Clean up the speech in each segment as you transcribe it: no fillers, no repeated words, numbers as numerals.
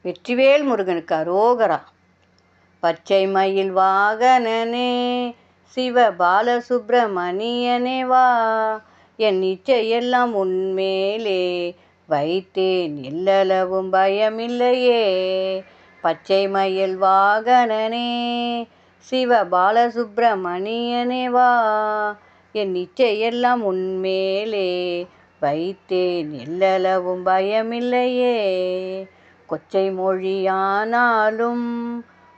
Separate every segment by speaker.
Speaker 1: வெற்றிவேல் முருகனுக்கு அரோகரா. பச்சை மயில் வாகனனே சிவ பாலசுப்பிரமணியனே வா, என் இச்சையெல்லாம் உன்மேலே வைத்தேன், எல்லளவும் பயமில்லையே. பச்சை மயில் வாகனனே சிவ பாலசுப்பிரமணியனே வா, என் இச்சையெல்லாம் உன்மேலே வைத்தேன், எல்லளவும் பயமில்லையே. கொச்சை மொழியானாலும்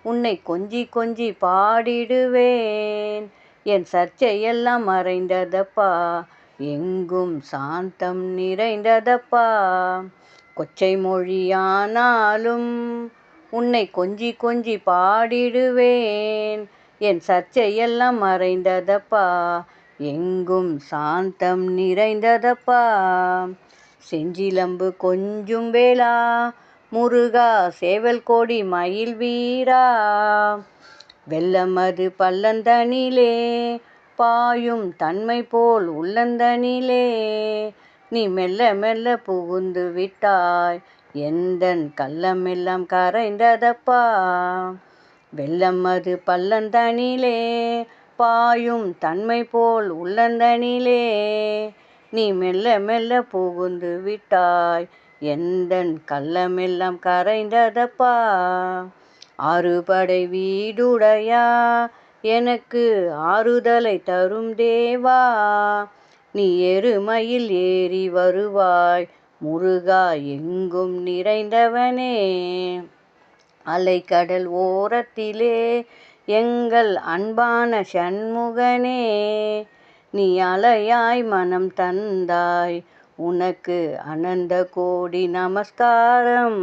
Speaker 1: உன்னை கொஞ்சி கொஞ்சி பாடிடுவேன், என் சர்ச்சையெல்லாம் மறைந்ததப்பா, எங்கும் சாந்தம் நிறைந்ததப்பா. கொச்சை மொழியானாலும் உன்னை கொஞ்சி கொஞ்சி பாடிடுவேன், என் சர்ச்சையெல்லாம் மறைந்ததப்பா, எங்கும் சாந்தம் நிறைந்ததப்பா. செஞ்சிலம்பு கொஞ்சும் வேளா முருகா, சேவல் கோடி மயில் வீரா, வெள்ளமது பள்ளந்தனிலே பாயும் தன்மை போல் உள்ளந்தனிலே, நீ மெல்ல மெல்ல புகுந்து விட்டாய், எந்தன் கள்ளமெல்லாம் கரைந்ததப்பா. வெள்ளமது பள்ளந்தனிலே பாயும் தன்மை போல் உள்ளந்தனிலே, நீ மெல்ல மெல்ல புகுந்து விட்டாய், எந்தன் கள்ளமெல்லாம் கரைந்ததப்பா. ஆறுபடை வீடுடையா, எனக்கு ஆறுதலை தரும் தேவா, நீ எருமையில் ஏறி வருவாய் முருகா, எங்கும் நிறைந்தவனே. அலைக்கடல் ஓரத்திலே எங்கள் அன்பான சண்முகனே, நீ அலையாய் மனம் தந்தாய், உனக்கு அனந்த கோடி நமஸ்காரம்.